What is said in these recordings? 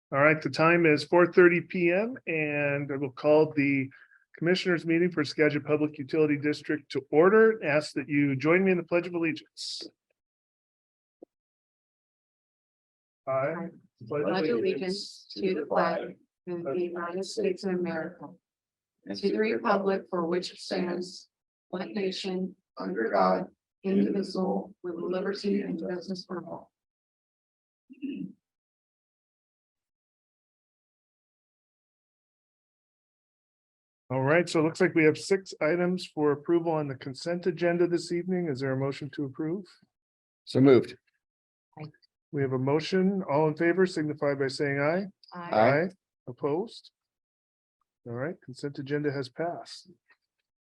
All right, the time is 4:30 p.m. and I will call the Commissioners meeting for Skagit Public Utility District to order. Ask that you join me in the Pledge of Allegiance. I Pledge allegiance to the flag of the United States of America, and to the republic for which it stands, one nation, under God, indivisible, with liberty and justice for all. All right, so it looks like we have 6 items for approval on the consent agenda this evening. Is there a motion to approve? So moved. We have a motion. All in favor signify by saying aye. Aye. Opposed? All right, consent agenda has passed.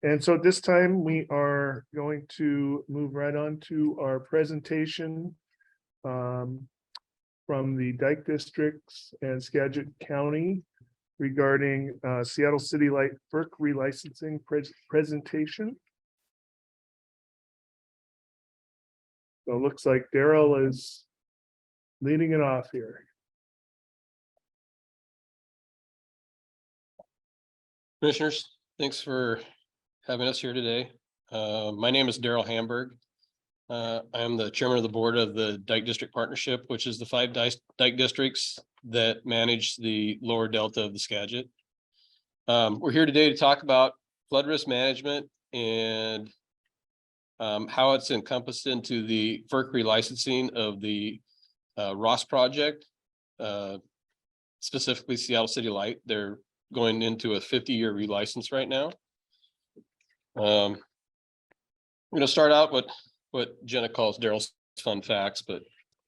And so at this time, we are going to move right on to our presentation from the Dike Districts and Skagit County regarding Seattle City Light FERC relicensing presentation. So it looks like Daryl is leading it off here. Commissioners, thanks for having us here today. My name is Daryl Hamburg. I am the chairman of the board of the Dike District Partnership, which is the 5 Dike districts that manage the lower delta of the Skagit. We're here today to talk about flood risk management and how it's encompassed into the FERC relicensing of the Ross project, specifically Seattle City Light. They're going into a 50-year relicense right now. I'm going to start out with what Jenna calls Daryl's fun facts, but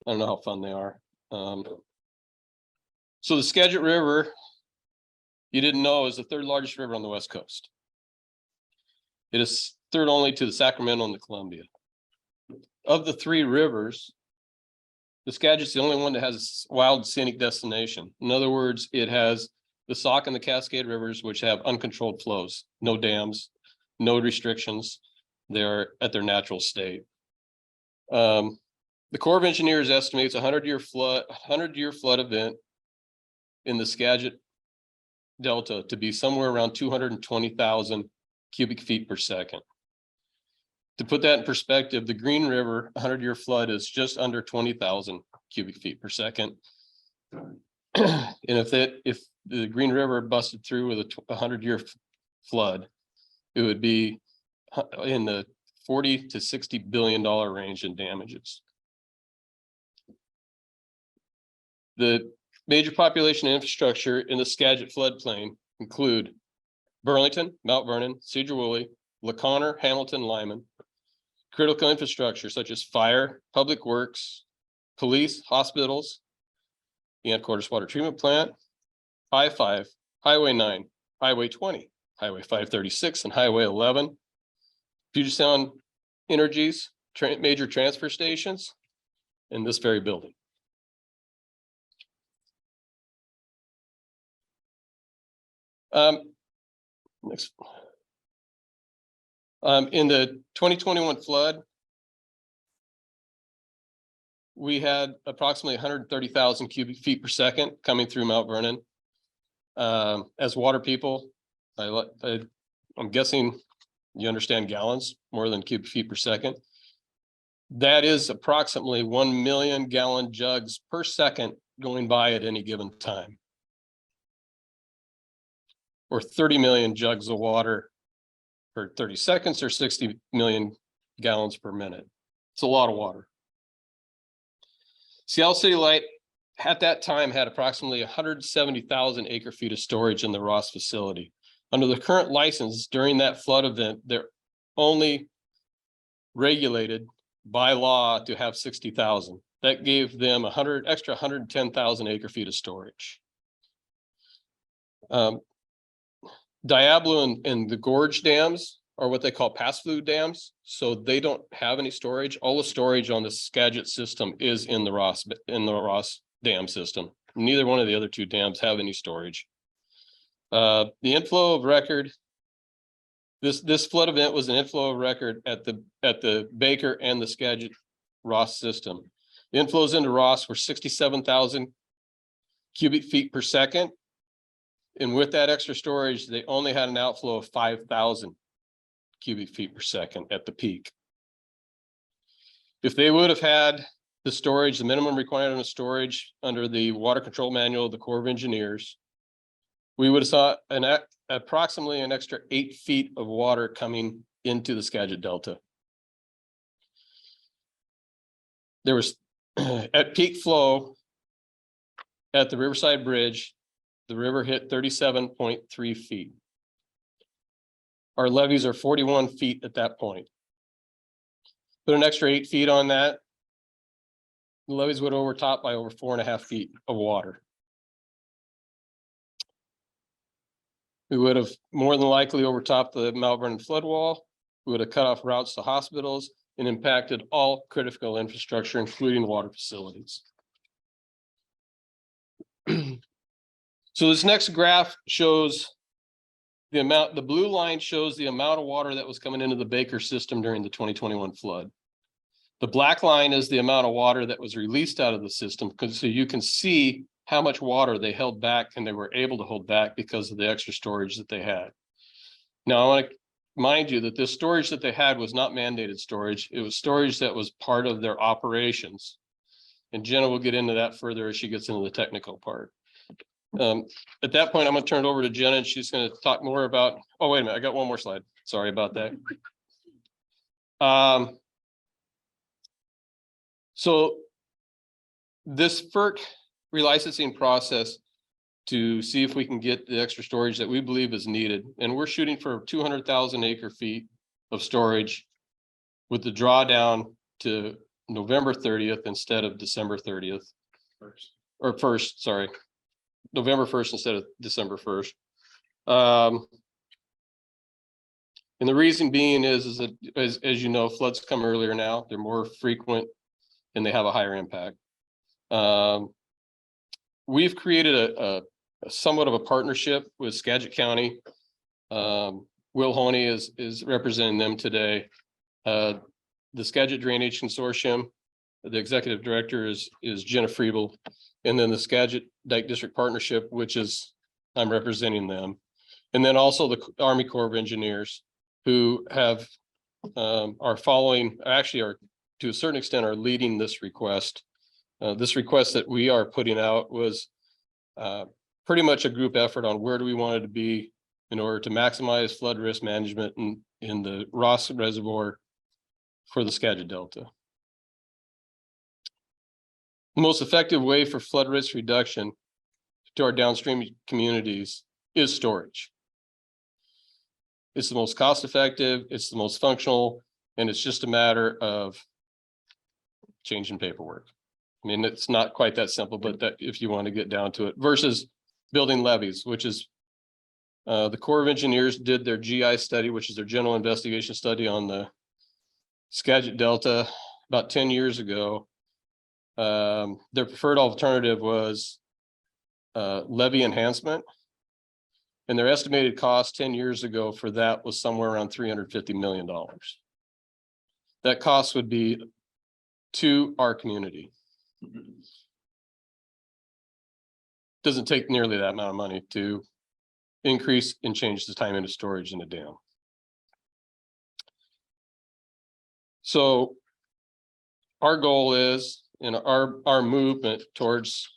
I don't know how fun they are. So the Skagit River, you didn't know, is the 3rd largest river on the West Coast. It is 3rd only to the Sacramento and the Columbia. Of the 3 rivers, the Skagit's the only one that has a wild scenic destination. In other words, it has the Sauk and the Cascade rivers, which have uncontrolled flows, no dams, no restrictions. They're at their natural state. The Corps of Engineers estimates 100-year flood event in the Skagit Delta to be somewhere around 220,000 cubic feet per second. To put that in perspective, the Green River 100-year flood is just under 20,000 cubic feet per second. And if the Green River busted through with a 100-year flood, it would be in the $40 to $60 billion range in damages. The major population and infrastructure in the Skagit floodplain include Burlington, Mount Vernon, Cedar-Woolley, LaConner, Hamilton, Lyman. Critical infrastructure such as fire, public works, police, hospitals, the Anacortes Water Treatment Plant, I-5, Highway 9, Highway 20, Highway 536, and Highway 11. Puget Sound Energy's major transfer stations in this very building. Next. In the 2021 flood, we had approximately 130,000 cubic feet per second coming through Mount Vernon. As water people, I'm guessing you understand gallons more than cubic feet per second. That is approximately 1 million gallon jugs per second going by at any given time, or 30 million jugs of water for 30 seconds, or 60 million gallons per minute. It's a lot of water. Seattle City Light at that time had approximately 170,000 acre feet of storage in the Ross facility. Under the current license, during that flood event, they're only regulated by law to have 60,000. That gave them extra 110,000 acre feet of storage. Diablo and the Gorge dams are what they call pass-through dams. So they don't have any storage. All the storage on the Skagit system is in the Ross dam system. Neither one of the other 2 dams have any storage. The inflow of record This flood event was an inflow of record at the Baker and the Skagit Ross system. The inflows into Ross were 67,000 cubic feet per second. And with that extra storage, they only had an outflow of 5,000 cubic feet per second at the peak. If they would have had the storage, the minimum requirement of storage under the water control manual of the Corps of Engineers, we would have saw approximately an extra 8 feet of water coming into the Skagit Delta. There was at peak flow at the Riverside Bridge, the river hit 37.3 feet. Our levees are 41 feet at that point. Put an extra 8 feet on that, the levees would overtop by over 4.5 feet of water. We would have more than likely overtopped the Mount Vernon flood wall. We would have cut off routes to hospitals and impacted all critical infrastructure, including water facilities. So this next graph shows the amount, the blue line shows the amount of water that was coming into the Baker system during the 2021 flood. The black line is the amount of water that was released out of the system, because so you can see how much water they held back, and they were able to hold back because of the extra storage that they had. Now, I want to mind you that this storage that they had was not mandated storage. It was storage that was part of their operations. And Jenna will get into that further as she gets into the technical part. At that point, I'm going to turn it over to Jenna, and she's going to talk more about, oh, wait a minute, I got one more slide. Sorry about that. So this FERC relicensing process to see if we can get the extra storage that we believe is needed. And we're shooting for 200,000 acre feet of storage with the drawdown to November 30th instead of December 30th. November 1st instead of December 1st. And the reason being is that, as you know, floods come earlier now, they're more frequent and they have a higher impact. We've created a somewhat of a partnership with Skagit County. Will Honey is representing them today. The Skagit Drainage Consortium, the executive director is Jenna Friebel, and then the Skagit Dike District Partnership, which is, I'm representing them. And then also the Army Corps of Engineers, who have are following, actually are to a certain extent are leading this request. This request that we are putting out was pretty much a group effort on where do we want it to be in order to maximize flood risk management in the Ross Reservoir for the Skagit Delta. The most effective way for flood risk reduction to our downstream communities is storage. It's the most cost effective, it's the most functional, and it's just a matter of changing paperwork. I mean, it's not quite that simple, but that if you want to get down to it, versus building levees, which is the Corps of Engineers did their GI study, which is their general investigation study on the Skagit Delta about 10 years ago. Their preferred alternative was levee enhancement. And their estimated cost 10 years ago for that was somewhere around $350 million. That cost would be to our community. Doesn't take nearly that amount of money to increase and change the time into storage in a dam. So our goal is, and our movement towards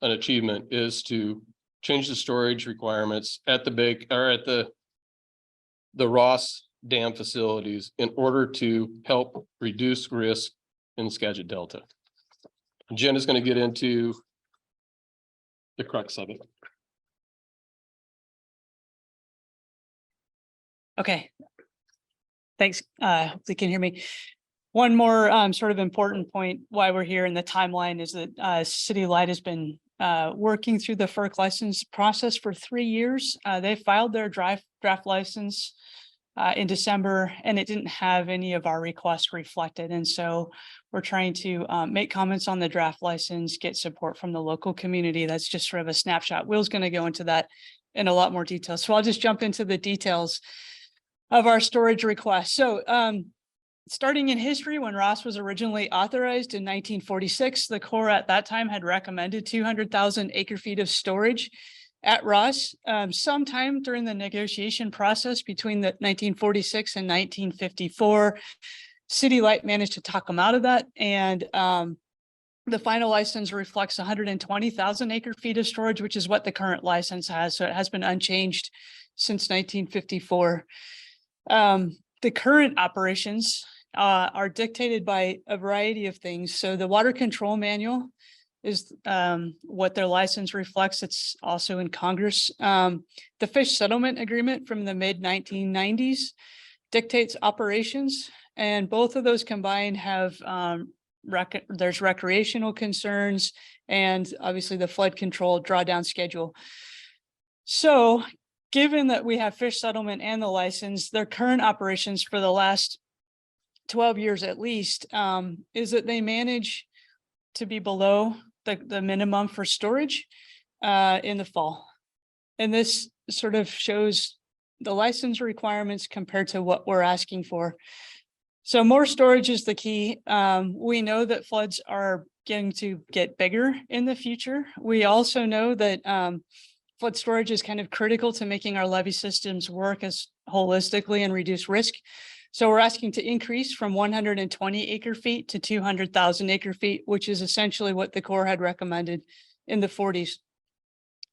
an achievement is to change the storage requirements at the big or at the Ross Dam facilities in order to help reduce risk in the Skagit Delta. Jen is going to get into the crux of it. Okay. Thanks. Hopefully you can hear me. One more sort of important point why we're here in the timeline is that City Light has been working through the FERC license process for 3 years. They filed their draft license in December, and it didn't have any of our requests reflected. And so we're trying to make comments on the draft license, get support from the local community. That's just sort of a snapshot. Will's going to go into that in a lot more detail. So I'll just jump into the details. of our storage request. So starting in history, when Ross was originally authorized in 1946, the Corps at that time had recommended 200,000 acre feet of storage at Ross. Sometime during the negotiation process between the 1946 and 1954, City Light managed to talk them out of that, and the final license reflects 120,000 acre feet of storage, which is what the current license has. So it has been unchanged since 1954. The current operations are dictated by a variety of things. So the water control manual is what their license reflects. It's also in Congress. The fish settlement agreement from the mid 1990s dictates operations, and both of those combined have there's recreational concerns and obviously the flood control drawdown schedule. So given that we have fish settlement and the license, their current operations for the last 12 years at least is that they manage to be below the minimum for storage in the fall. And this sort of shows the license requirements compared to what we're asking for. So more storage is the key. We know that floods are going to get bigger in the future. We also know that flood storage is kind of critical to making our levee systems work as holistically and reduce risk. So we're asking to increase from 120 acre feet to 200,000 acre feet, which is essentially what the Corps had recommended in the 40s.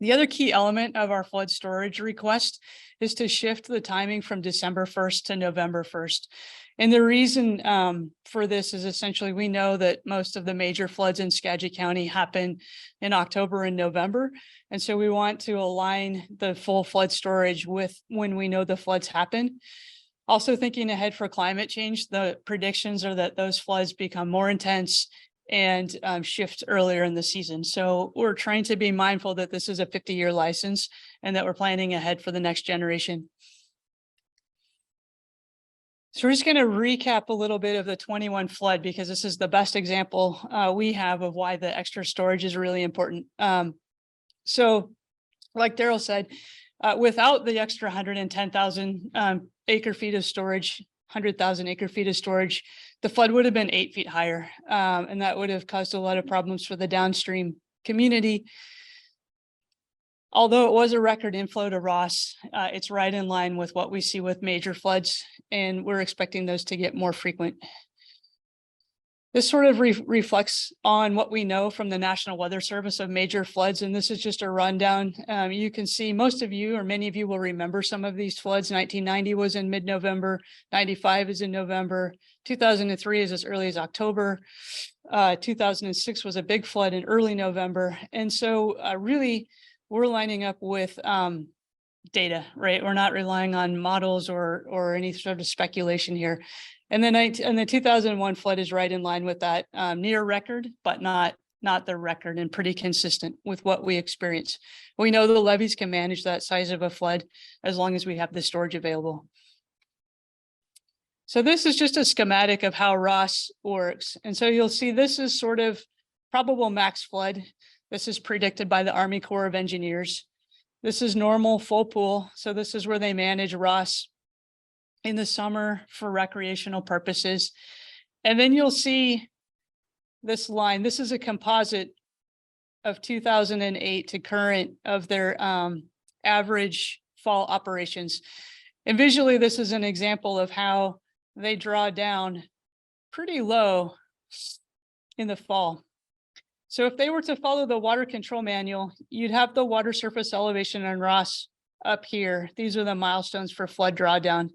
The other key element of our flood storage request is to shift the timing from December 1st to November 1st. And the reason for this is essentially we know that most of the major floods in Skagit County happen in October and November. And so we want to align the full flood storage with when we know the floods happen. Also thinking ahead for climate change, the predictions are that those floods become more intense and shift earlier in the season. So we're trying to be mindful that this is a 50-year license and that we're planning ahead for the next generation. So we're just going to recap a little bit of the 21 flood because this is the best example we have of why the extra storage is really important. So like Daryl said, without the extra 110,000 acre feet of storage, 100,000 acre feet of storage, the flood would have been 8 feet higher. And that would have caused a lot of problems for the downstream community. Although it was a record inflow to Ross, it's right in line with what we see with major floods, and we're expecting those to get more frequent. This sort of reflects on what we know from the National Weather Service of major floods, and this is just a rundown. You can see most of you or many of you will remember some of these floods. 1990 was in mid-November, 95 is in November, 2003 is as early as October, 2006 was a big flood in early November, and so really we're lining up with data, right? We're not relying on models or any sort of speculation here. And then the 2001 flood is right in line with that, near record, but not the record, and pretty consistent with what we experience. We know the levees can manage that size of a flood as long as we have the storage available. So this is just a schematic of how Ross works. And so you'll see this is sort of probable max flood. This is predicted by the Army Corps of Engineers. This is normal full pool. So this is where they manage Ross in the summer for recreational purposes. And then you'll see this line. This is a composite of 2008 to current of their average fall operations. And visually, this is an example of how they draw down pretty low in the fall. So if they were to follow the water control manual, you'd have the water surface elevation on Ross up here. These are the milestones for flood drawdown.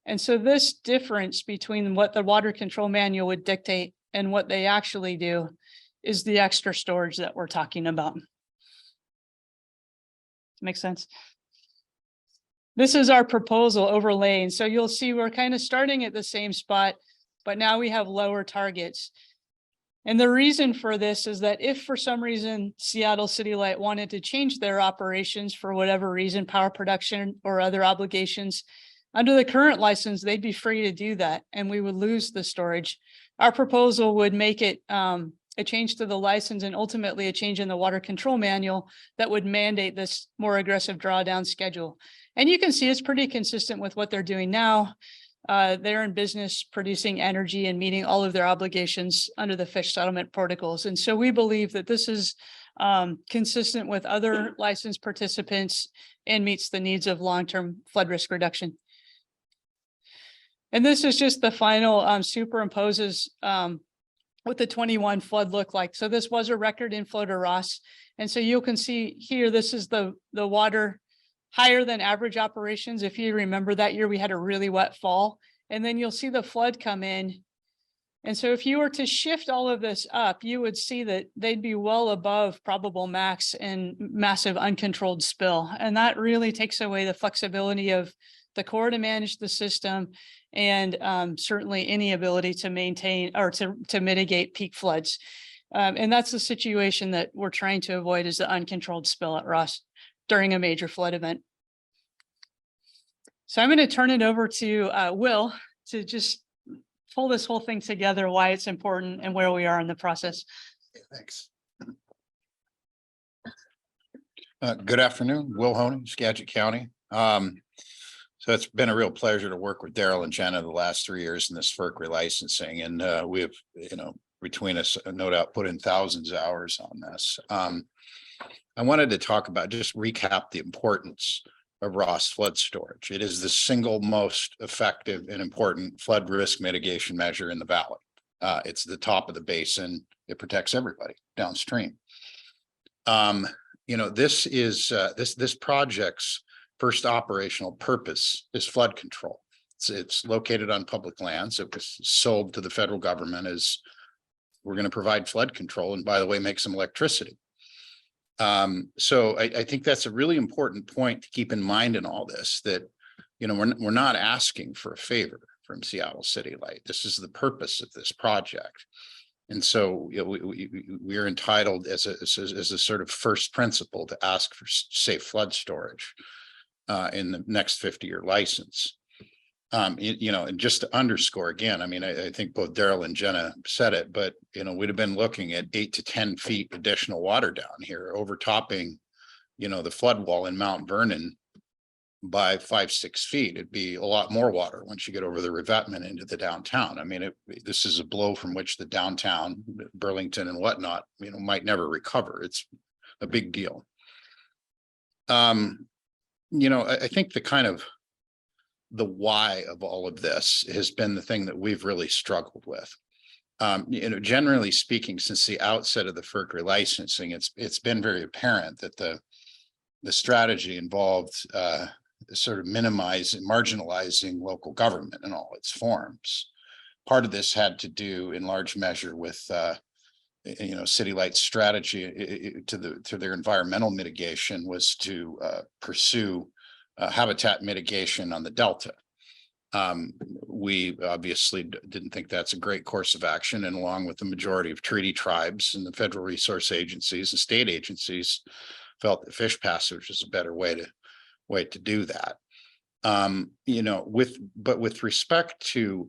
And so this difference between what the water control manual would dictate and what they actually do is the extra storage that we're talking about. Makes sense? This is our proposal overlay. And so you'll see we're kind of starting at the same spot, but now we have lower targets. And the reason for this is that if for some reason Seattle City Light wanted to change their operations for whatever reason, power production or other obligations, under the current license, they'd be free to do that and we would lose the storage. Our proposal would make it a change to the license and ultimately a change in the water control manual that would mandate this more aggressive drawdown schedule. And you can see it's pretty consistent with what they're doing now. They're in business producing energy and meeting all of their obligations under the fish settlement protocols. And so we believe that this is consistent with other licensed participants and meets the needs of long-term flood risk reduction. And this is just the final superimposes what the 21 flood looked like. So this was a record inflow to Ross. And so you can see here, this is the water higher than average operations. If you remember that year, we had a really wet fall, and then you'll see the flood come in. And so if you were to shift all of this up, you would see that they'd be well above probable max and massive uncontrolled spill. And that really takes away the flexibility of the Corps to manage the system, and certainly any ability to maintain or to mitigate peak floods. And that's the situation that we're trying to avoid, is the uncontrolled spill at Ross during a major flood event. So I'm going to turn it over to Will to just pull this whole thing together, why it's important and where we are in the process. Thanks. Good afternoon, Will Honey, Skagit County. So it's been a real pleasure to work with Daryl and Jenna the last 3 years in this FERC relicensing, and we have, between us, no doubt, put in thousands of hours on this. I wanted to talk about, just recap the importance of Ross flood storage. It is the single most effective and important flood risk mitigation measure in the valley. It's the top of the basin. It protects everybody downstream. This is this project's first operational purpose is flood control. It's located on public lands. It was sold to the federal government as, we're going to provide flood control, and by the way, make some electricity. So I think that's a really important point to keep in mind in all this, that, we're not asking for a favor from Seattle City Light. This is the purpose of this project. And so we are entitled as a sort of first principle to ask for safe flood storage in the next 50-year license. And just to underscore again, I think both Daryl and Jenna said it, but, we'd have been looking at 8 to 10 feet additional water down here, overtopping, the flood wall in Mount Vernon by 5-6 feet. It'd be a lot more water once you get over the revetment into the downtown. This is a blow from which the downtown, Burlington and whatnot, might never recover. It's a big deal. I think the why of all of this has been the thing that we've really struggled with. Generally speaking, since the outset of the FERC relicensing, it's been very apparent that the strategy involved sort of marginalizing local government in all its forms. Part of this had to do in large measure with City Light's strategy to their environmental mitigation was to pursue habitat mitigation on the Delta. We obviously didn't think that's a great course of action, and along with the majority of treaty tribes and the federal resource agencies and state agencies felt that fish passage is a better way to do that. With respect to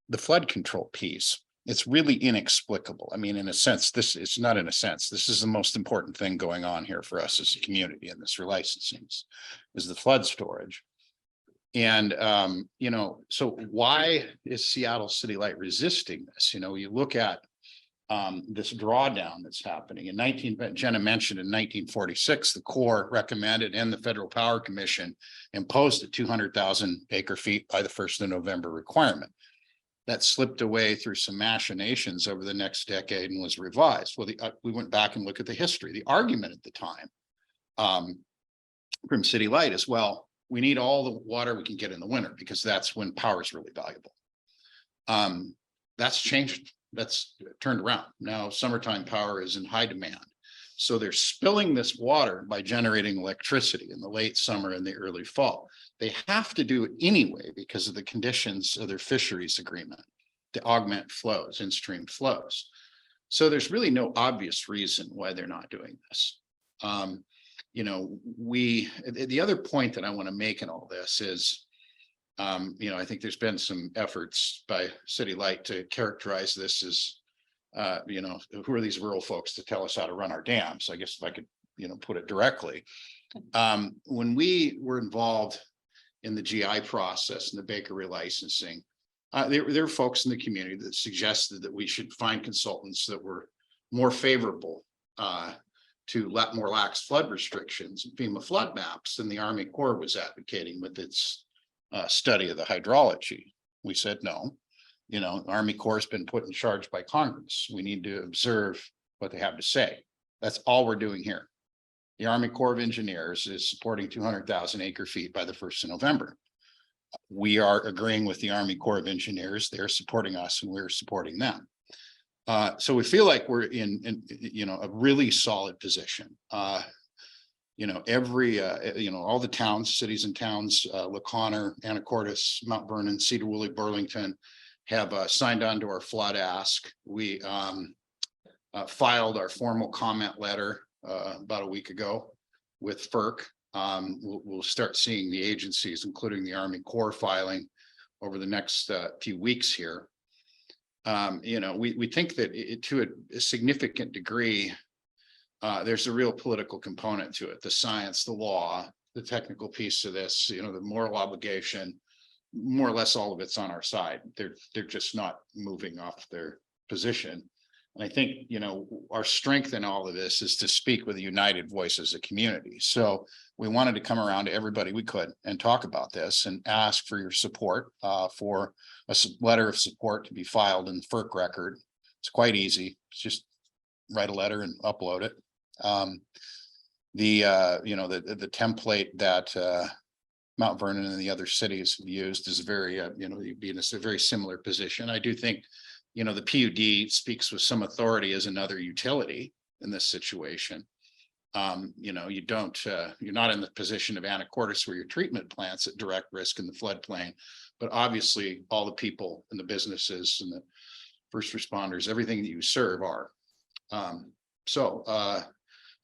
the flood control piece, it's really inexplicable. In a sense, this is the most important thing going on here for us as a community in this relicensing is the flood storage. And, so why is Seattle City Light resisting this? You look at this drawdown that's happening Jenna mentioned in 1946, the Corps recommended and the Federal Power Commission imposed a 200,000 acre feet by the 1st of November requirement. That slipped away through some machinations over the next decade and was revised. Well, we went back and looked at the history. The argument at the time from City Light is, well, we need all the water we can get in the winter because that's when power is really valuable. That's changed. That's turned around. Now summertime power is in high demand. So they're spilling this water by generating electricity in the late summer and the early fall. They have to do it anyway because of the conditions of their fisheries agreement to augment flows, in-stream flows. So there's really no obvious reason why they're not doing this. The other point that I want to make in all this is, I think there's been some efforts by City Light to characterize this as, who are these rural folks to tell us how to run our dams? I guess if I could, put it directly, When we were involved in the GI process and the bakery licensing, there were folks in the community that suggested that we should find consultants that were more favorable to let more lax flood restrictions and FEMA flood maps than the Army Corps was advocating with its study of the hydrology. We said, no, you know, the Army Corps has been put in charge by Congress. We need to observe what they have to say. That's all we're doing here. The Army Corps of Engineers is supporting 200,000 acre feet by the 1st of November. We are agreeing with the Army Corps of Engineers. They're supporting us and we're supporting them. So we feel like we're in you know, a really solid position. You know, you know, all the towns, cities and towns, LaConner, Anacortes, Mount Vernon, Cedar Woolley, Burlington have signed on to our flood ask. We filed our formal comment letter about a week ago with FERC. We'll start seeing the agencies, including the Army Corps, filing over the next few weeks here. You know, we think that to a significant degree, there's a real political component to it, the science, the law, the technical piece of this, you know, the moral obligation, more or less all of it's on our side. They're just not moving off their position. And I think, you know, our strength in all of this is to speak with a united voice as a community. So we wanted to come around to everybody we could and talk about this and ask for your support for a letter of support to be filed in the FERC record. It's quite easy. It's just write a letter and upload it. You know, the template that Mount Vernon and the other cities have used is very, you know, you'd be in a very similar position. I do think, you know, the PUD speaks with some authority as another utility in this situation. You know, you're not in the position of Anacortes where your treatment plant's at direct risk in the floodplain, but obviously all the people and the businesses and the first responders, everything that you serve are. So I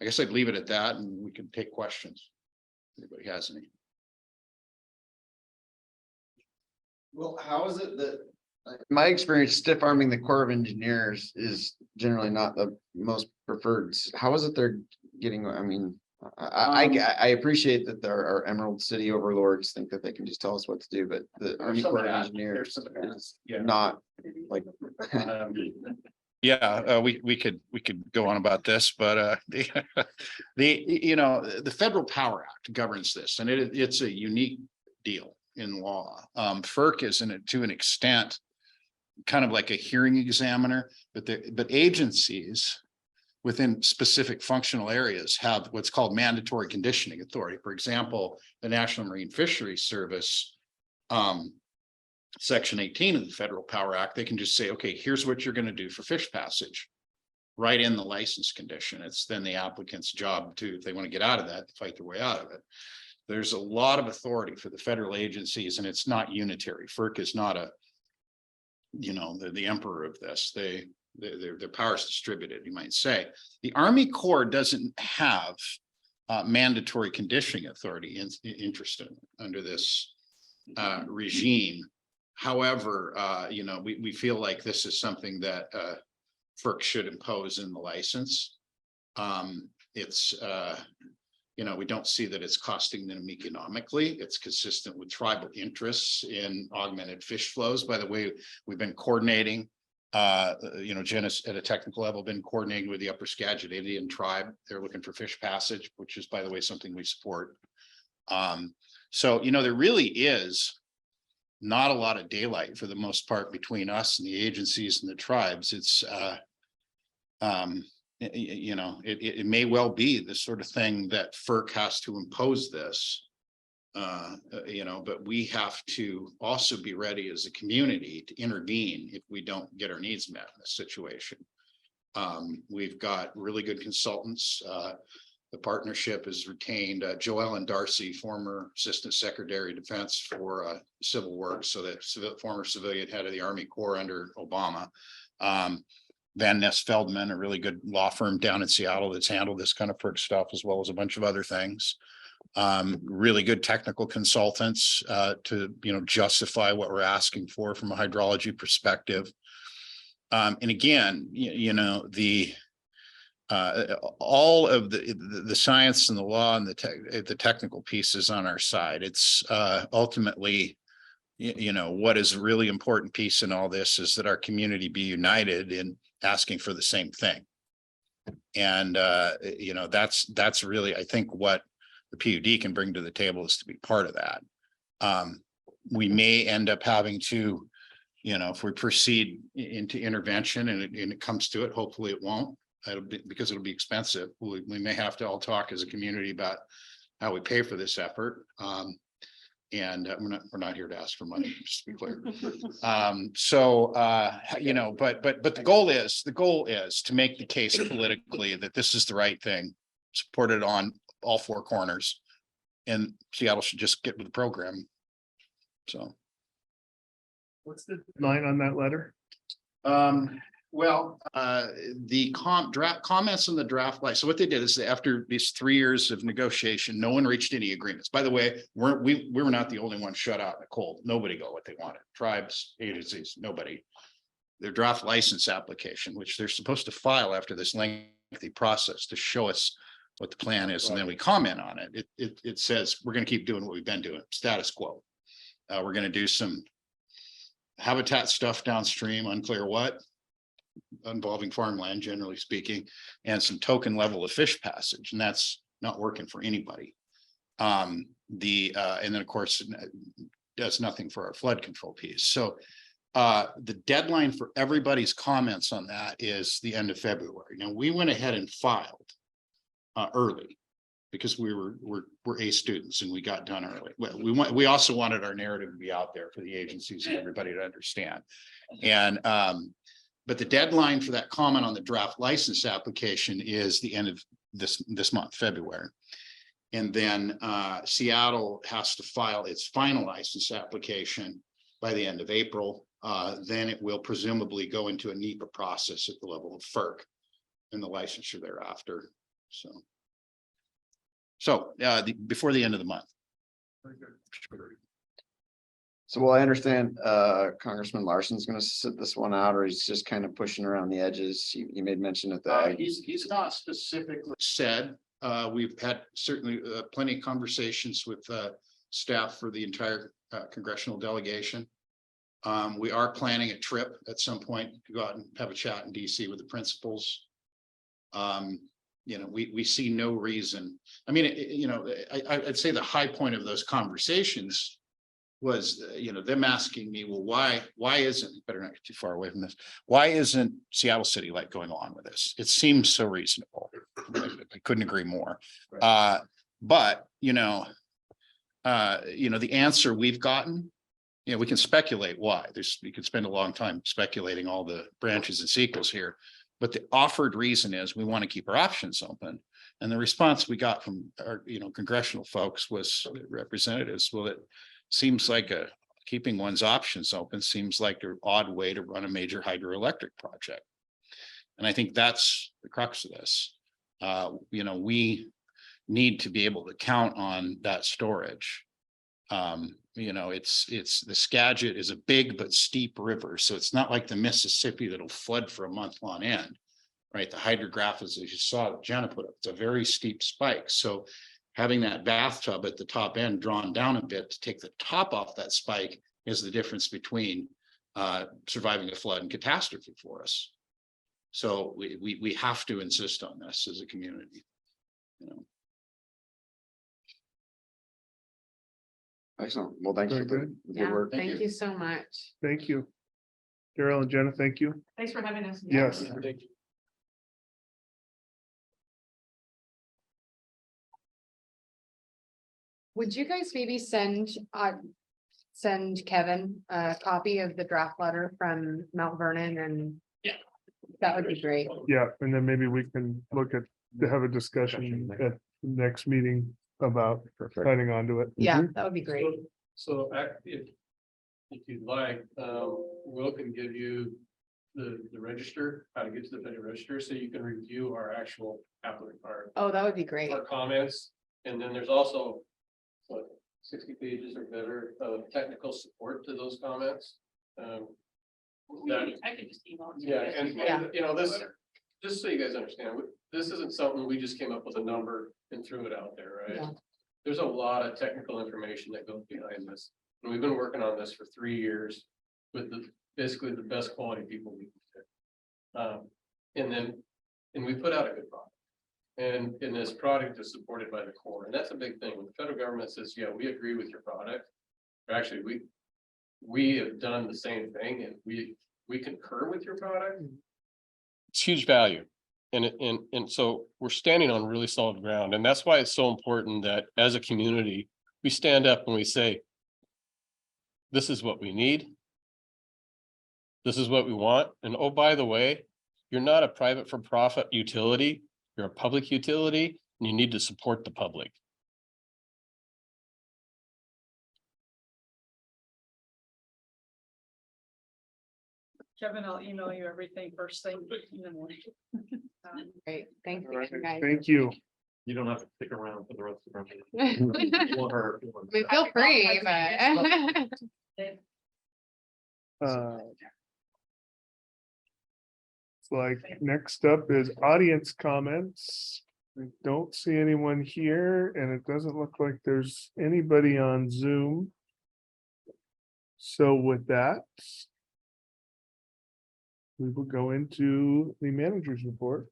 guess I'd leave it at that and we can take questions. If anybody has any. Well, how is it that, in my experience, stiff arming the Corps of Engineers is generally not the most preferred. How is it they're getting, I mean, I appreciate that there are Emerald City overlords think that they can just tell us what to do, but the Army Corps of Engineers is not like. Yeah, we could go on about this, but you know, the Federal Power Act governs this, and it's a unique deal in law. FERC is to an extent kind of like a hearing examiner, but agencies within specific functional areas have what's called mandatory conditioning authority. For example, the National Marine Fisheries Service, Section 18 of the Federal Power Act, they can just say, okay, here's what you're going to do for fish passage, right in the license condition. It's then the applicant's job to, if they want to get out of that, fight their way out of it. There's a lot of authority for the federal agencies, and it's not unitary. FERC is not a, you know, the emperor of this. Their power is distributed, you might say. The Army Corps doesn't have mandatory conditioning authority interested under this regime. However, you know, we feel like this is something that FERC should impose in the license. It's you know, we don't see that it's costing them economically. It's consistent with tribal interests in augmented fish flows. By the way, we've been coordinating, you know, Jen has at a technical level been coordinating with the Upper Skagit Indian tribe. They're looking for fish passage, which is, by the way, something we support. So, you know, there really is not a lot of daylight for the most part between us and the agencies and the tribes. It's, you know, it may well be the sort of thing that FERC has to impose this, you know, but we have to also be ready as a community to intervene if we don't get our needs met in this situation. We've got really good consultants. The partnership has retained Joellen Darcy, former Assistant Secretary of Defense for Civil Works, so that former civilian head of the Army Corps under Obama. Van Ness Feldman, a really good law firm down in Seattle that's handled this kind of FERC stuff, as well as a bunch of other things. Really good technical consultants to, you know, justify what we're asking for from a hydrology perspective. And again, you know, the all of the science and the law and the technical pieces on our side. It's ultimately, you know, what is a really important piece in all this is that our community be united in asking for the same thing. And you know, that's really, I think, what the PUD can bring to the table is to be part of that. We may end up having to, you know, if we proceed into intervention and it comes to it, hopefully it won't. It'll be because it'll be expensive. We may have to all talk as a community about how we pay for this effort. And we're not here to ask for money, just to be clear. You know, but the goal is to make the case politically that this is the right thing, supported on all four corners, and Seattle should just get with the program. So. What's the line on that letter? The comments on the draft, like, so what they did is after these 3 years of negotiation, no one reached any agreements. By the way, we were not the only one shut out in the cold. Nobody got what they wanted. Tribes, agencies, nobody. Their draft license application, which they're supposed to file after this lengthy process to show us what the plan is, and then we comment on it. It says we're going to keep doing what we've been doing, status quo. We're going to do some habitat stuff downstream, unclear what, involving farmland, generally speaking, and some token level of fish passage, and that's not working for anybody. And then of course it does nothing for our flood control piece. So the deadline for everybody's comments on that is the end of February. Now we went ahead and filed early because we're A students and we got done early. We also wanted our narrative to be out there for the agencies and everybody to understand. And but the deadline for that comment on the draft license application is the end of this month, February. And then Seattle has to file its final license application by the end of April. Then it will presumably go into a NEPA process at the level of FERC and the licensure thereafter. So before the end of the month. So well, I understand Congressman Larson's gonna sit this one out, or he's just kind of pushing around the edges. You made mention of that. He's not specifically said. We've had certainly plenty of conversations with staff for the entire congressional delegation. We are planning a trip at some point to go out and have a chat in DC with the principals. You know, we see no reason. I mean, you know, I'd say the high point of those conversations was, you know, them asking me, well, why isn't, better not get too far away from this. Why isn't Seattle City Light going on with this? It seems so reasonable. I couldn't agree more. But, you know, the answer we've gotten, you know, we can speculate why. We could spend a long time speculating all the branches and sequels here. But the offered reason is we want to keep our options open. And the response we got from our, you know, congressional folks was representatives. Well, it seems like keeping one's options open seems like an odd way to run a major hydroelectric project. And I think that's the crux of this. You know, we need to be able to count on that storage. You know, it's the Skagit is a big but steep river, so it's not like the Mississippi that'll flood for a month on end, right? The hydrograph, as you saw that Jenna put up, it's a very steep spike. So having that bathtub at the top end drawn down a bit to take the top off that spike is the difference between surviving a flood and catastrophe for us. So we have to insist on this as a community, you know. Excellent. Well, thanks for Very the good. good Yeah, work. thank you so much. Thank you. Daryl and Jenna, thank you. Thanks for having us. Yes. Would you guys maybe send Kevin a copy of the draft letter from Mount Vernon, and Yeah. that would be great. Yeah, and then maybe we can look at, to have a discussion at the next meeting about signing on to it. Yeah, that would be great. So if you'd like, Will can give you the register, how to get to the federal register, so you can review our actual applicant, Oh, that would be great. our comments. And then there's also 60 pages or better of technical support to those comments. I could just email it. Yeah, and you know, just so you guys understand, this isn't something we just came up with a number and threw it out there, right? Yeah. There's a lot of technical information that goes behind this. And we've been working on this for 3 years with basically the best quality people we can get. And we put out a good product. And this product is supported by the core. And that's a big thing. When the federal government says, yeah, we agree with your product. Or actually, we have done the same thing and we concur with your product. It's huge value. And so we're standing on really solid ground. And that's why it's so important that as a community, we stand up and we say, this is what we need. This is what we want. And oh, by the way, you're not a private for profit utility. You're a public utility and you need to support the public. Kevin, I'll email you everything first thing in the morning. Great, thank All right, you, guys. thank you. You don't have to stick around for the rest of the I Want her- mean, feel free, but. It's like next up is audience comments. I don't see anyone here and it doesn't look like there's anybody on Zoom. So with that, we will go into the manager's report.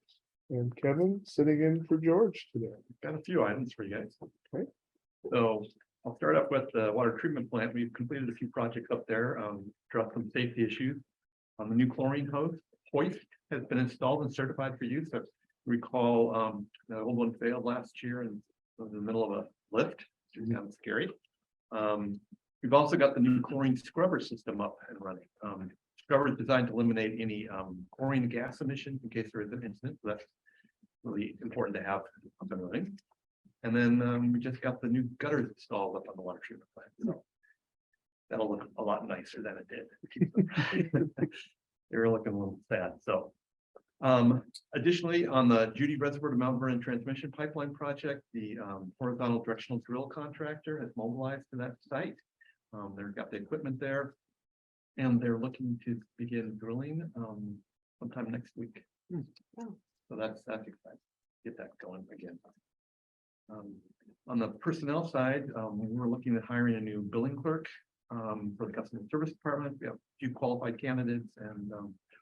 And Kevin sitting in for George today. Got a few items for you guys. Okay. So I'll start up with the water treatment plant. We've completed a few projects up there, addressed some safety issues. On the new chlorine hoist has been installed and certified for use. So recall, the old one failed last year and was in the middle of a lift, which is kind of scary. We've also got the new chlorine scrubber system up and running. Scrubber is designed to eliminate any chlorine gas emissions in case there is an incident. So that's really important to have up and running. And then we just got the new gutters installed up on the water treatment plant. So that'll look a lot nicer than it did. They were looking a little sad. So additionally, on the Judy Reservoir to Mount Vernon transmission pipeline project, the horizontal directional drill contractor has mobilized to that site. They've got the equipment there. And they're looking to begin drilling sometime next week. So that's exciting. Get that going again. On the personnel side, we're looking at hiring a new billing clerk for the customer service department. We have a few qualified candidates and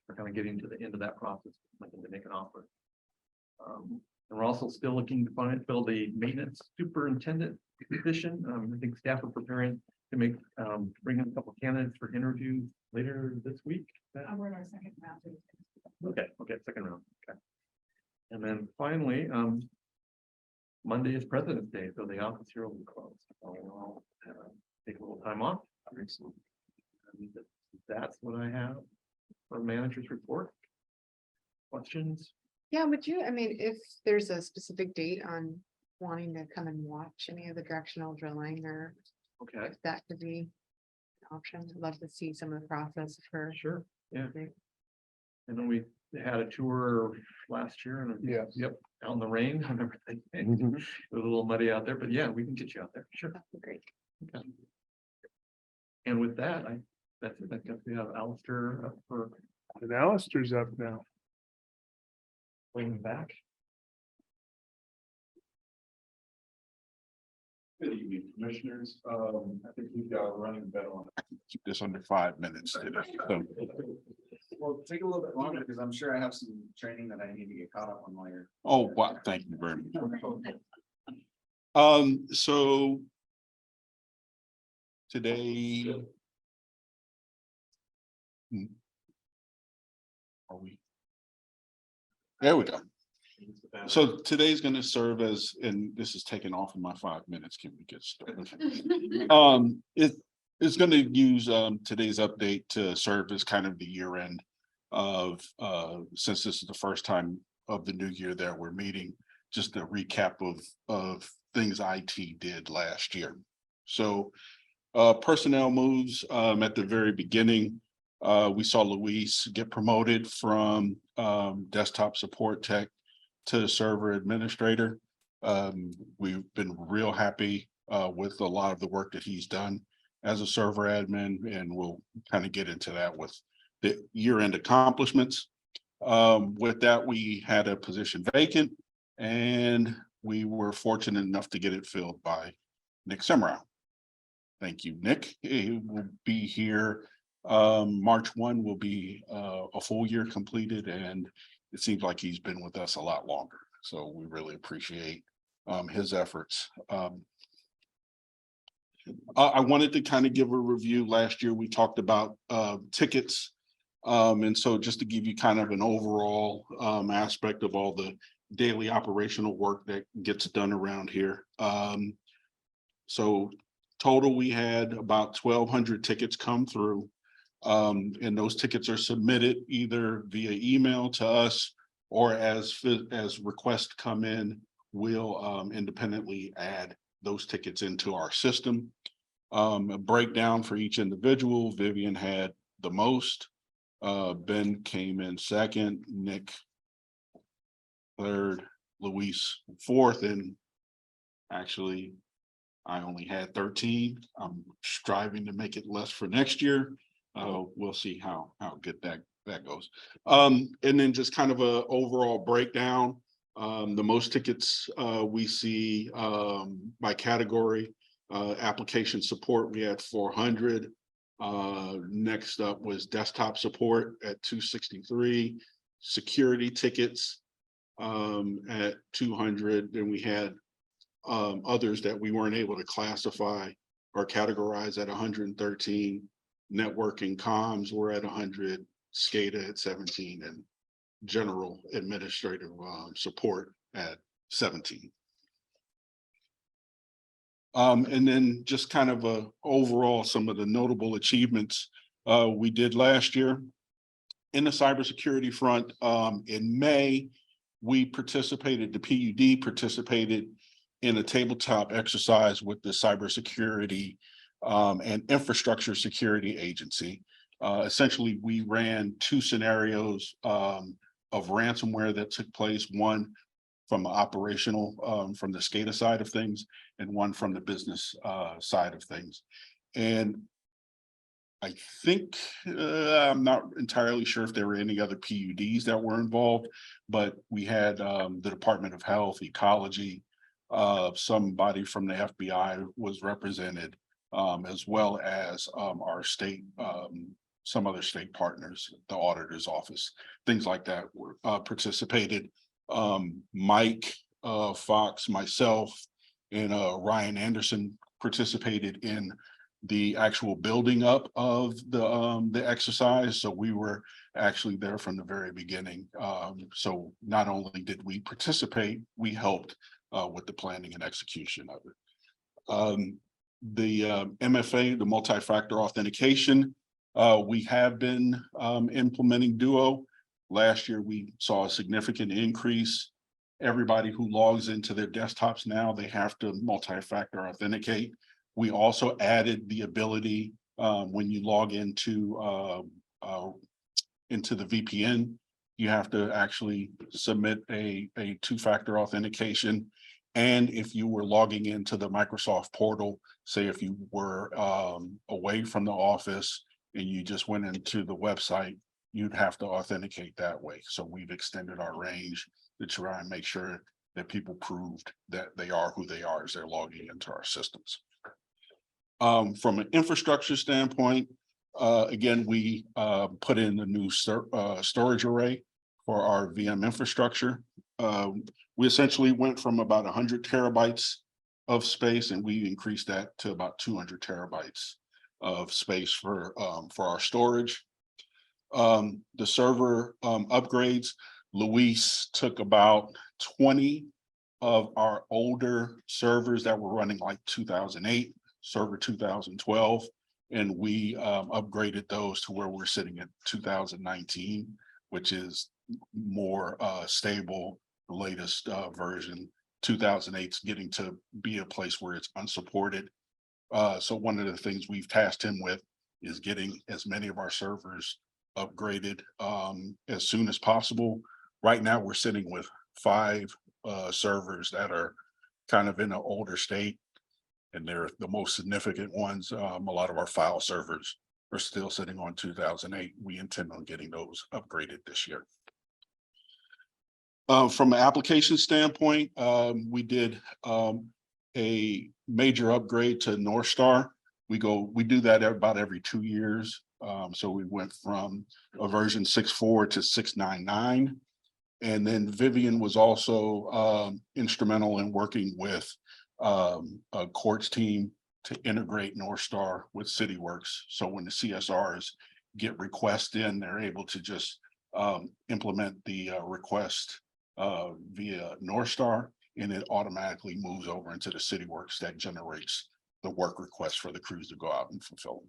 we're kind of getting to the end of that process, looking to make an offer. And we're also still looking to fill the maintenance superintendent position. I think staff are preparing to bring in a couple candidates for interviews later this week. We're in our second round. Okay, second round. Okay. And then finally, Monday is President's Day, so the office here will be closed. So I'll take a little time off. And that's what I have for manager's report. Questions? Yeah, would you, I mean, if there's a specific date on wanting to come and watch any of the directional drilling or Okay, if that could be an option, I'd love to see some of the process for. sure. Yeah. And then we had a tour last year and Yes. yep, out in the rain and everything. It was a little muddy out there, but yeah, we can get you out there. Sure. That'd be great. Okay. And with that, that's it. I guess we have Alistair up for And Alistair's up now. bringing back. Good evening, commissioners. I think we've got running better on. Just under 5 minutes today. So Well, take a little bit longer because I'm sure I have some training that I need to get caught up on later. oh, wow, thank you very much. So today. Are we? There we go. So today's going to serve as, and this is taken off in my 5 minutes. Can we get started? It's going to use today's update to serve as kind of the year end of since this is the first time of the new year that we're meeting, just a recap of things IT did last year. So personnel moves at the very beginning. We saw Luis get promoted from desktop support tech to server administrator. We've been real happy with a lot of the work that he's done as a server admin, and we'll kind of get into that with the year-end accomplishments. With that, we had a position vacant and we were fortunate enough to get it filled by Nick Semrau. Thank you, Nick. He will be here. March 1 will be a full year completed, and it seems like he's been with us a lot longer. So we really appreciate his efforts. I wanted to kind of give a review. Last year, we talked about tickets. And so just to give you kind of an overall aspect of all the daily operational work that gets done around here. So total, we had about 1,200 tickets come through. And those tickets are submitted either via email to us or as requests come in, we'll independently add those tickets into our system. A breakdown for each individual. Vivian had the most. Ben came in second, Nick third, Luis fourth, and actually I only had 13. I'm striving to make it less for next year. We'll see how good that goes. And then just kind of a overall breakdown. The most tickets we see by category. Application support, we had 400. Next up was desktop support at 263. Security tickets at 200. Then we had others that we weren't able to classify or categorize at 113. Networking comms were at 100. SCADA at 17, and general administrative support at 17. And then just kind of a overall some of the notable achievements we did last year. In the cybersecurity front, in May, we participated, the PUD participated in a tabletop exercise with the Cybersecurity and Infrastructure Security Agency. Essentially, we ran two scenarios of ransomware that took place, one from operational, from the SCADA side of things, and one from the business side of things. And I think, I'm not entirely sure if there were any other PUDs that were involved, but we had the Department of Health, Ecology, somebody from the FBI was represented, as well as our state, some other state partners, the auditor's office, things like that were participated. Mike Fox, myself, and Ryan Anderson participated in the actual building up of the exercise. So we were actually there from the very beginning. So not only did we participate, we helped with the planning and execution of it. The MFA, the multi-factor authentication, we have been implementing Duo. Last year, we saw a significant increase. Everybody who logs into their desktops now, they have to multi-factor authenticate. We also added the ability when you log into the VPN, you have to actually submit a two-factor authentication. And if you were logging into the Microsoft portal, say if you were away from the office and you just went into the website, you'd have to authenticate that way. So we've extended our range to try and make sure that people proved that they are who they are as they're logging into our systems. From an infrastructure standpoint, again, we put in a new storage array for our VM infrastructure. We essentially went from about 100 terabytes of space, and we increased that to about 200 terabytes of space for our storage. The server upgrades, Luis took about 20 of our older servers that were running like 2008, server 2012, and we upgraded those to where we're sitting at 2019, which is more stable, the latest version. 2008 is getting to be a place where it's unsupported. So one of the things we've tasked him with is getting as many of our servers upgraded as soon as possible. Right now, we're sitting with 5 servers that are kind of in an older state, and they're the most significant ones. A lot of our file servers are still sitting on 2008. We intend on getting those upgraded this year. From an application standpoint, we did a major upgrade to North Star. We do that about every 2 years. So we went from a version 6.4 to 6.9.9. And then Vivian was also instrumental in working with a courts team to integrate North Star with CityWorks. So when the CSRs get requests in, they're able to just implement the request via North Star, and it automatically moves over into the CityWorks that generates the work request for the crews to go out and fulfill them.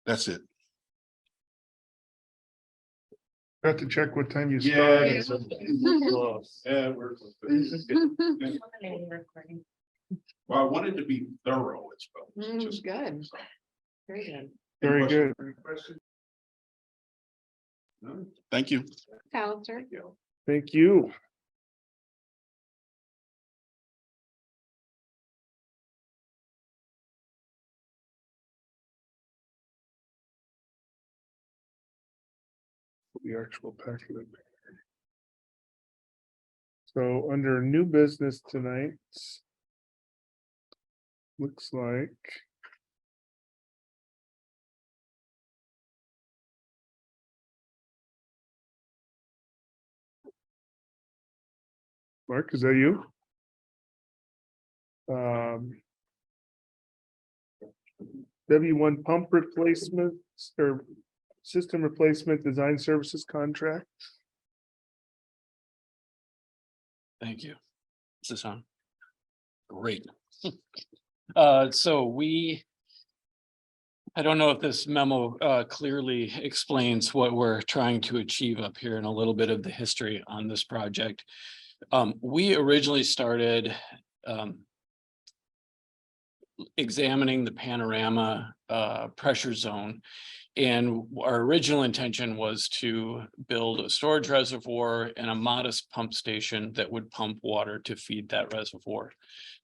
That's it. Got to check what time you Yeah. started. Well, I wanted to be thorough as well. Good. Very good. Very good. Thank you. Alistair. Thank you. The actual packet. So under new business tonight. Looks like. Mark, is that you? W1 pump replacement or system replacement design services contract. Thank you. Is this on? Great. So I don't know if this memo clearly explains what we're trying to achieve up here and a little bit of the history on this project. We originally started examining the panorama pressure zone. And our original intention was to build a storage reservoir and a modest pump station that would pump water to feed that reservoir.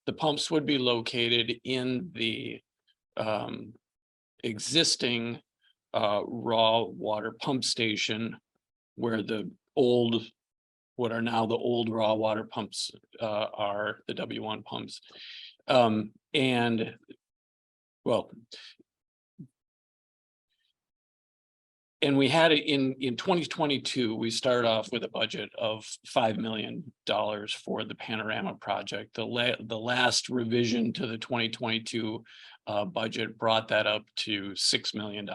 The pumps would be located in the existing raw water pump station where the old, what are now the old raw water pumps are, the W1 pumps. And well, and we had it in 2022, we started off with a budget of $5 million for the Panorama project. The last revision to the 2022 budget brought that up to $6 million.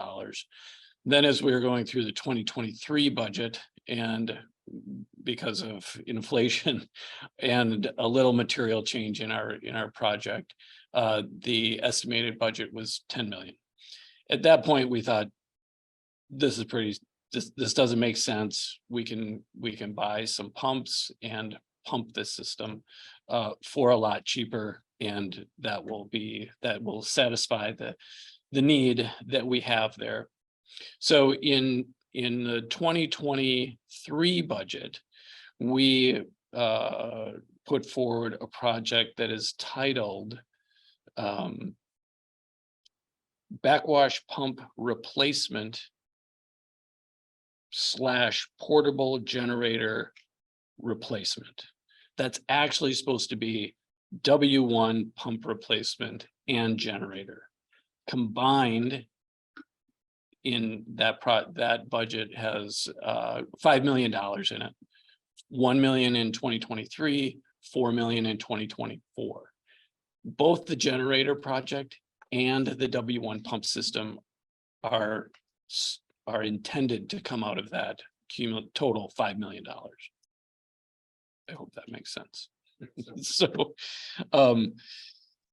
Then as we were going through the 2023 budget, and because of inflation and a little material change in our project, the estimated budget was 10 million. At that point, we thought, this doesn't make sense. We can buy some pumps and pump this system for a lot cheaper, and that will satisfy the need that we have there. So in the 2023 budget, we put forward a project that is titled Backwash Pump Replacement / Portable Generator Replacement. That's actually supposed to be W1 pump replacement and generator. Combined in that budget has $5 million in it. 1 million in 2023, 4 million in 2024. Both the generator project and the W1 pump system are intended to come out of that cumulative total $5 million. I hope that makes sense. So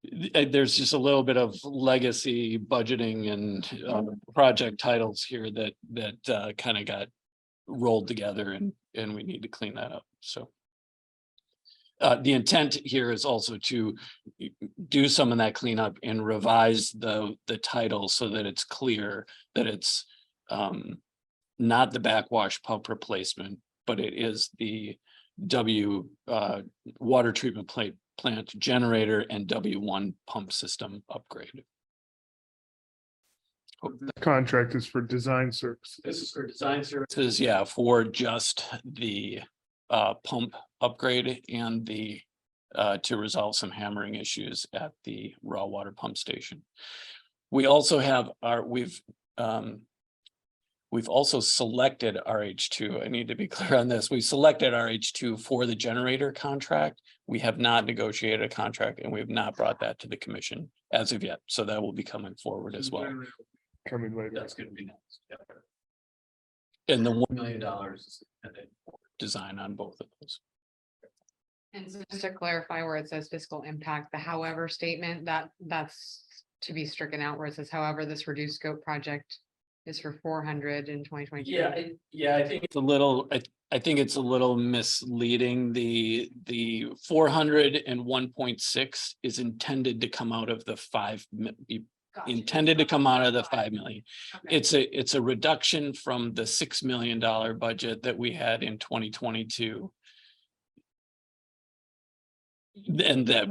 there's just a little bit of legacy budgeting and project titles here that kind of got rolled together, and we need to clean that up. So the intent here is also to do some of that cleanup and revise the title so that it's clear that it's not the backwash pump replacement, but it is the water treatment plant generator and W1 pump system upgrade. Contract is for design services. This is for design services, yeah, for just the pump upgrade and the to resolve some hammering issues at the raw water pump station. We also have we've also selected RH2. I need to be clear on this. We selected RH2 for the generator contract. We have not negotiated a contract and we have not brought that to the commission as of yet. So that will be coming forward as well. Coming later. That's gonna be next. Yeah. And the $1 million is design on both of those. And so just to clarify where it says fiscal impact, the however statement, that's to be stricken out where it says, however, this reduced scope project is for 400 in 2022. Yeah, I think it's a little, I think it's a little misleading. The 401.6 is intended to come out of the intended to come out of the 5 million. Okay. It's a reduction from the $6 million budget that we had in 2022. And that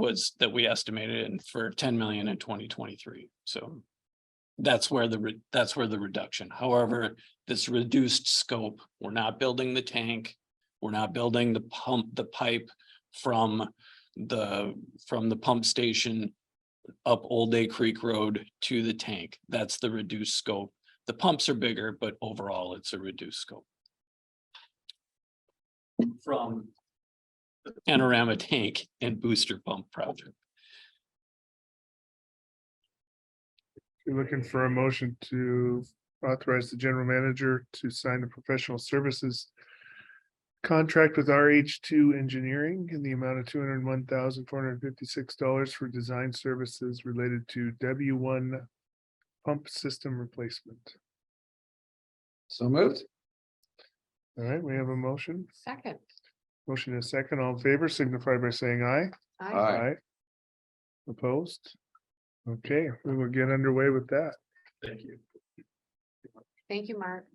we estimated in for 10 million in 2023. So that's where the reduction. However, this reduced scope, we're not building the tank, we're not building the pipe from the pump station up Old Day Creek Road to the tank. That's the reduced scope. The pumps are bigger, but overall it's a reduced scope. From the panorama tank and booster pump project. You're looking for a motion to authorize the general manager to sign the professional services contract with RH2 Engineering in the amount of $201,456 for design services related to W1 pump system replacement. So moved. All right, we have a motion. Second. Motion is second. All in favor signify by saying aye. Aye. Opposed? Okay, we will get underway with that. Thank you. Thank you, Mark.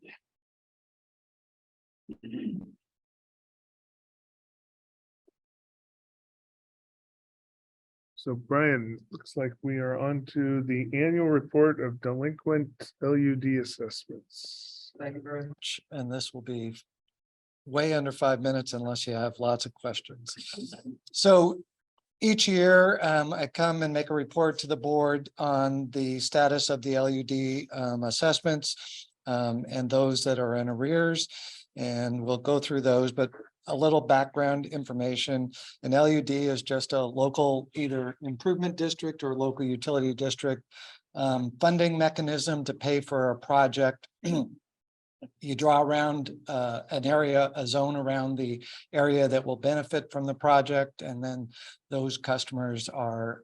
So Brian, looks like we are on to the annual report of delinquent LUD assessments. Thank you very much. And this will be way under 5 minutes unless you have lots of questions. So each year, I come and make a report to the board on the status of the LUD assessments and those that are in arrears. And we'll go through those, but a little background information. An LUD is just a local either improvement district or local utility district funding mechanism to pay for a project. You draw around an area, a zone around the area that will benefit from the project. And then those customers are,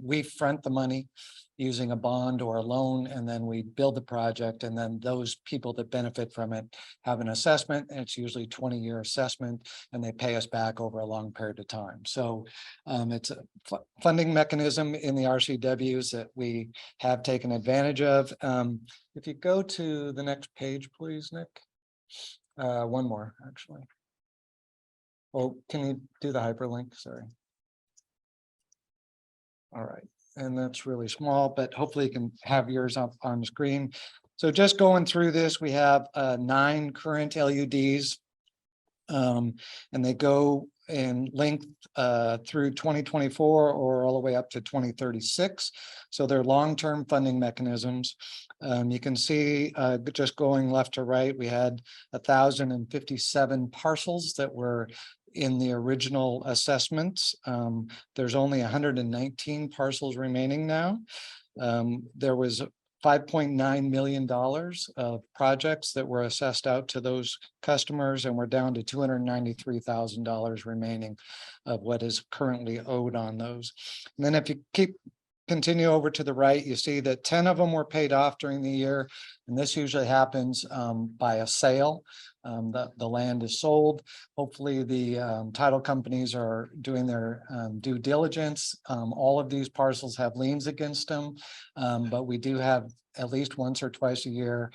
we front the money using a bond or a loan, and then we build the project. And then those people that benefit from it have an assessment, and it's usually 20-year assessment, and they pay us back over a long period of time. So it's a funding mechanism in the RCWs that we have taken advantage of. If you go to the next page, please, Nick. One more, actually. Oh, can you do the hyperlink? Sorry. All right. And that's really small, but hopefully you can have yours up on the screen. So just going through this, we have 9 current LUDs. And they go in length through 2024 or all the way up to 2036. So they're long-term funding mechanisms. You can see just going left to right, we had 1,057 parcels that were in the original assessments. There's only 119 parcels remaining now. There was $5.9 million of projects that were assessed out to those customers, and we're down to $293,000 remaining of what is currently owed on those. And then if you continue over to the right, you see that 10 of them were paid off during the year. And this usually happens by a sale. The land is sold. Hopefully the title companies are doing their due diligence. All of these parcels have liens against them, but we do have at least once or twice a year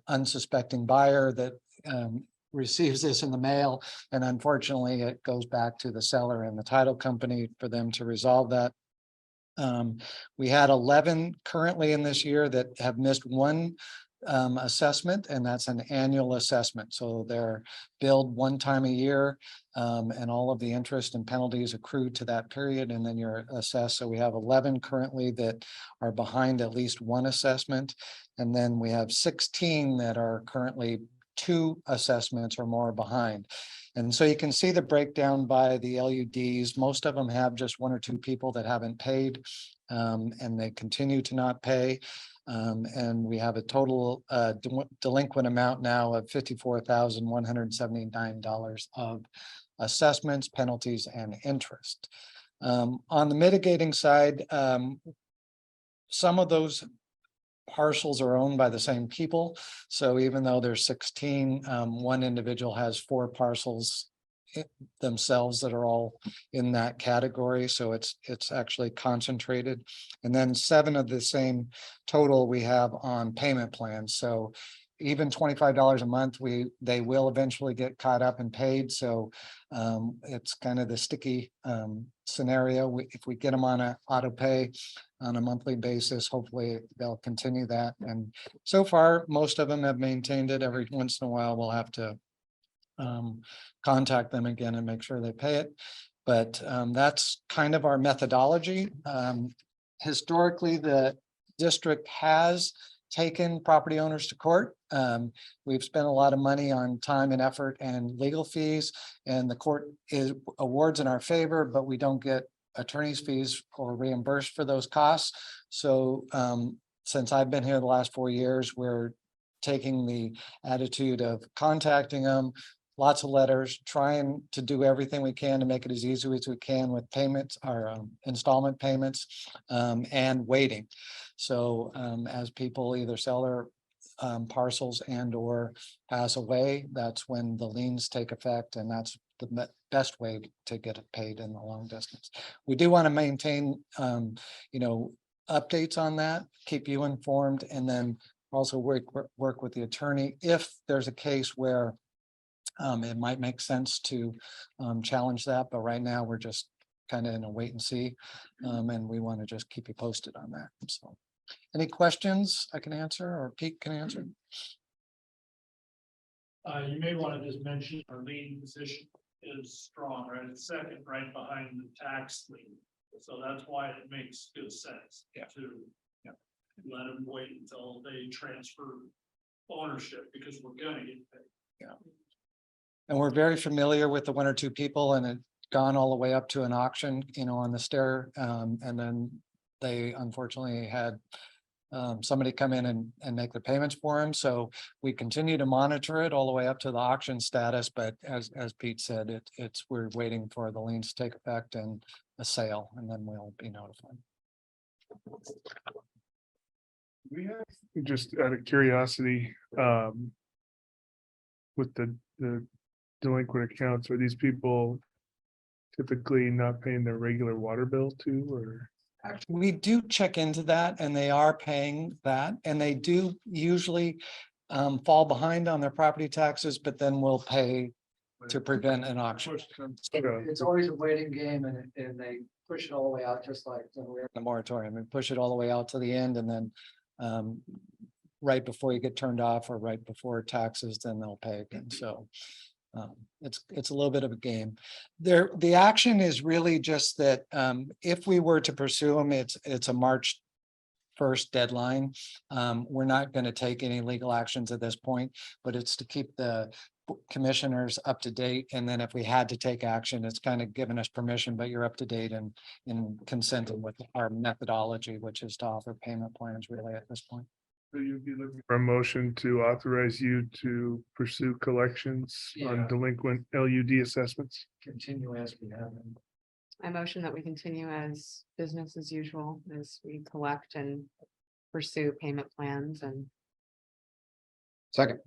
unsuspecting buyer that receives this in the mail. And unfortunately, it goes back to the seller and the title company for them to resolve that. We had 11 currently in this year that have missed one assessment, and that's an annual assessment. So they're billed one time a year, and all of the interest and penalties accrue to that period, and then you're assessed. So we have 11 currently that are behind at least one assessment. And then we have 16 that are currently 2 assessments or more behind. And so you can see the breakdown by the LUDs. Most of them have just 1 or 2 people that haven't paid, and they continue to not pay. And we have a total delinquent amount now of $54,179 of assessments, penalties, and interest. On the mitigating side, some of those parcels are owned by the same people. So even though there's 16, one individual has 4 parcels themselves that are all in that category. So it's actually concentrated. And then 7 of the same total we have on payment plans. So even $25 a month, they will eventually get caught up and paid. So it's kind of the sticky scenario. If we get them on a auto pay on a monthly basis, hopefully they'll continue that. And so far, most of them have maintained it. Every once in a while, we'll have to contact them again and make sure they pay it. But that's kind of our methodology. Historically, the district has taken property owners to court. We've spent a lot of money on time and effort and legal fees, and the court awards in our favor, but we don't get attorney's fees or reimbursed for those costs. So since I've been here the last 4 years, we're taking the attitude of contacting them, lots of letters, trying to do everything we can to make it as easy as we can with payments or installment payments, and waiting. So as people either sell their parcels and or pass away, that's when the liens take effect, and that's the best way to get it paid in the long distance. We do want to maintain, updates on that, keep you informed, and then also work with the attorney if there's a case where it might make sense to challenge that. But right now we're just kind of in a wait and see, and we want to just keep you posted on that. So any questions I can answer or Pete can answer? You may want to just mention our lien position is strong, right? It's second right behind the tax lien. So that's why it makes good sense to let them wait until they transfer ownership, because we're gonna get paid. And we're very familiar with the 1 or 2 people, and it gone all the way up to an auction, on the stair. And then they unfortunately had somebody come in and make the payments for him. So we continue to monitor it all the way up to the auction status. But as Pete said, we're waiting for the liens to take effect and a sale, and then we'll be notified. We have, just out of curiosity, with the delinquent accounts, are these people typically not paying their regular water bill too, or? We do check into that, and they are paying that, and they do usually fall behind on their property taxes, but then will pay to prevent an auction. It's always a waiting game, and they push it all the way out, just like when we're in the moratorium, and push it all the way out to the end, and then right before you get turned off or right before taxes, then they'll pay again. So it's a little bit of a game there. The action is really just that if we were to pursue them, it's a March 1st deadline. We're not going to take any legal actions at this point, but it's to keep the commissioners up to date. And then if we had to take action, it's kind of given us permission, but you're up to date and consenting with our methodology, which is to offer payment plans really at this point. So you'd be looking for a motion to authorize you to pursue collections on delinquent LUD assessments? Continue as we have. I motion that we continue as business as usual as we collect and pursue payment plans and. Second.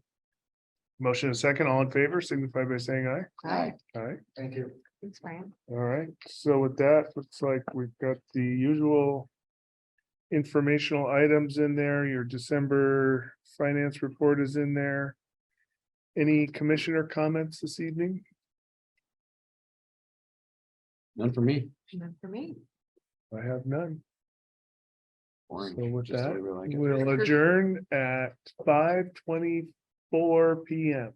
Motion and second, all in favor, signify by saying aye. Aye. Aye. Thank you. Thanks, Brian. All right, so with that, looks like we've got the usual informational items in there. Your December finance report is in there. Any commissioner comments this evening? None for me. None for me. I have none. Boring, So with just the that, way we like it. we'll adjourn at 5:24 PM.